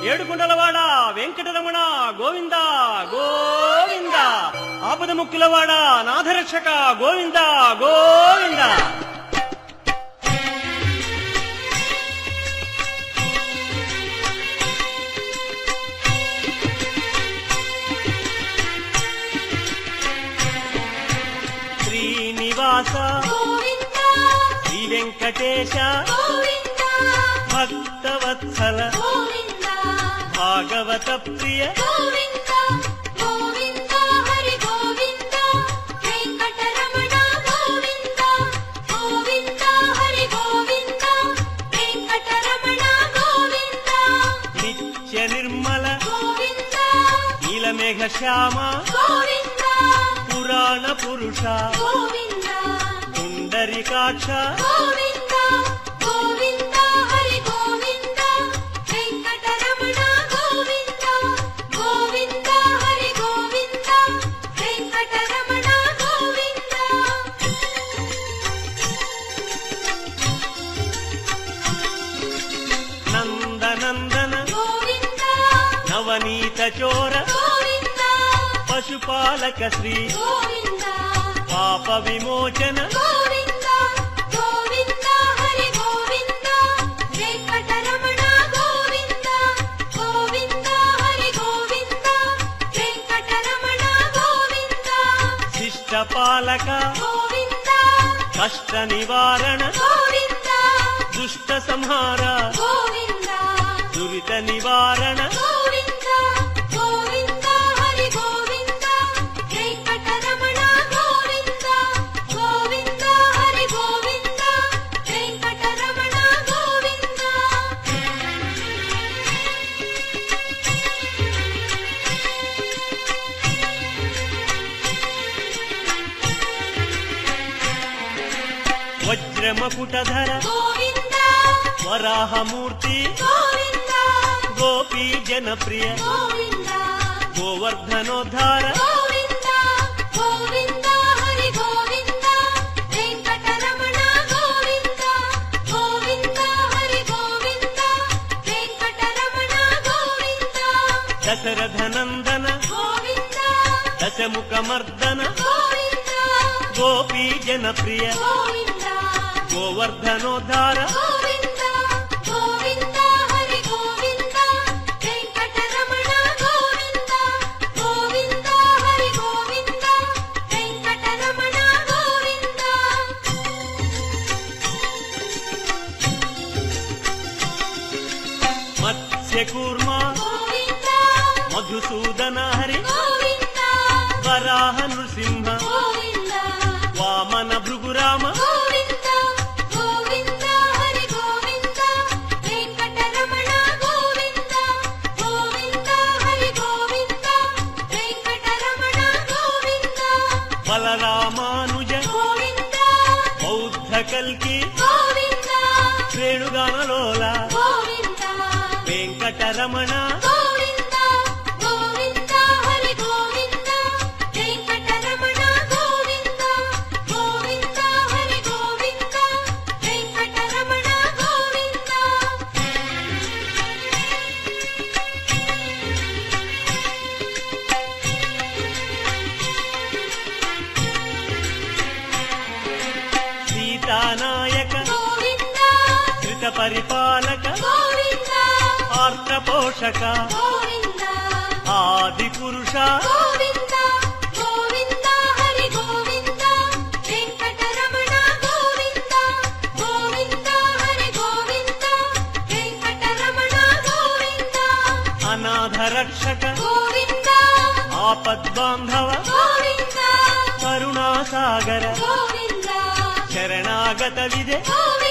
ఏడుకొండలవాడ వెంకటరమణ గోవింద గోవింద, ఆపద ముక్కులవాడ నాథరక్షక గోవింద గోవింద. శ్రీనివాస శ్రీ వెంకటేశ భక్తవత్సల భాగవత ప్రియ గోవింద గోవింద హరి గోవింద వెంకటరమణ గోవింద గోవింద హరి గోవింద వెంకటరమణ గోవింద నిత్య నిర్మల గోవింద నీలమేఘ శ్యామ గోవింద పురాణ పురుష గోవింద పుండరీకాక్ష గోవింద గోవింద హరి గోవింద వెంకటరమణ గోవింద గోవింద హరి గోవింద వెంకటరమణ గోవింద. నందనందన గోవింద నవనీత చోర గోవింద పశుపాలక శ్రీ గోవింద పాప విమోచన గోవింద గోవింద హరి గోవింద వెంకటరమణ గోవింద గోవింద హరి గోవింద వెంకటరమణ గోవింద శిష్టపాలక గోవింద కష్ట నివారణ గోవింద దుష్ట సంహార గోవింద దురిత నివారణ గోవింద గోవింద హరి గోవింద వెంకటరమణ గోవింద గోవింద హరి గోవింద వెంకటరమణ గోవింద. వజ్రమకుటధర గోవింద వరాహమూర్తి గోవింద గోపీ జనప్రియ గోవింద గోవర్ధనోద్ధార గోవింద గోవింద హరి గోవింద వెంకటరమణ గోవింద గోవింద హరి గోవింద వెంకటరమణ గోవింద దశరథనందన గోవింద దశముఖమర్దన గోవింద గోపీ జనప్రియ గోవింద గోవర్ధనోద్ధార గోవింద గోవింద హరి గోవింద వెంకటరమణ గోవింద గోవింద హరి గోవింద వెంకటరమణ గోవింద. మత్స్యకూర్మ గోవింద మధుసూదన హరి గోవింద వరాహ నృసింహ గోవింద వామన భృగురామ గోవింద గోవింద హరి గోవింద వెంకటరమణ గోవింద గోవింద హరి గోవింద వెంకటరమణ గోవింద బలరామానుజ గోవింద బౌద్ధ కల్కి గోవింద శ్రేణుగానలోల గోవింద వెంకటరమణ గోవింద గోవింద హరి గోవింద వెంకటరమణ గోవింద గోవింద హరి గోవింద వెంకటరమణ గోవింద. సీతానాయక గోవింద ధృత పరిపాలక గోవింద ఆర్త పోషక గోవింద ఆది పురుష గోవింద గోవింద హరి గోవింద వెంకటరమణ గోవింద గోవింద హరి గోవింద వెంకటరమణ గోవింద అనాథ రక్షక గోవింద ఆపద్బాంధవ గోవింద కరుణాసాగర గోవింద శరణాగత విదే గోవింద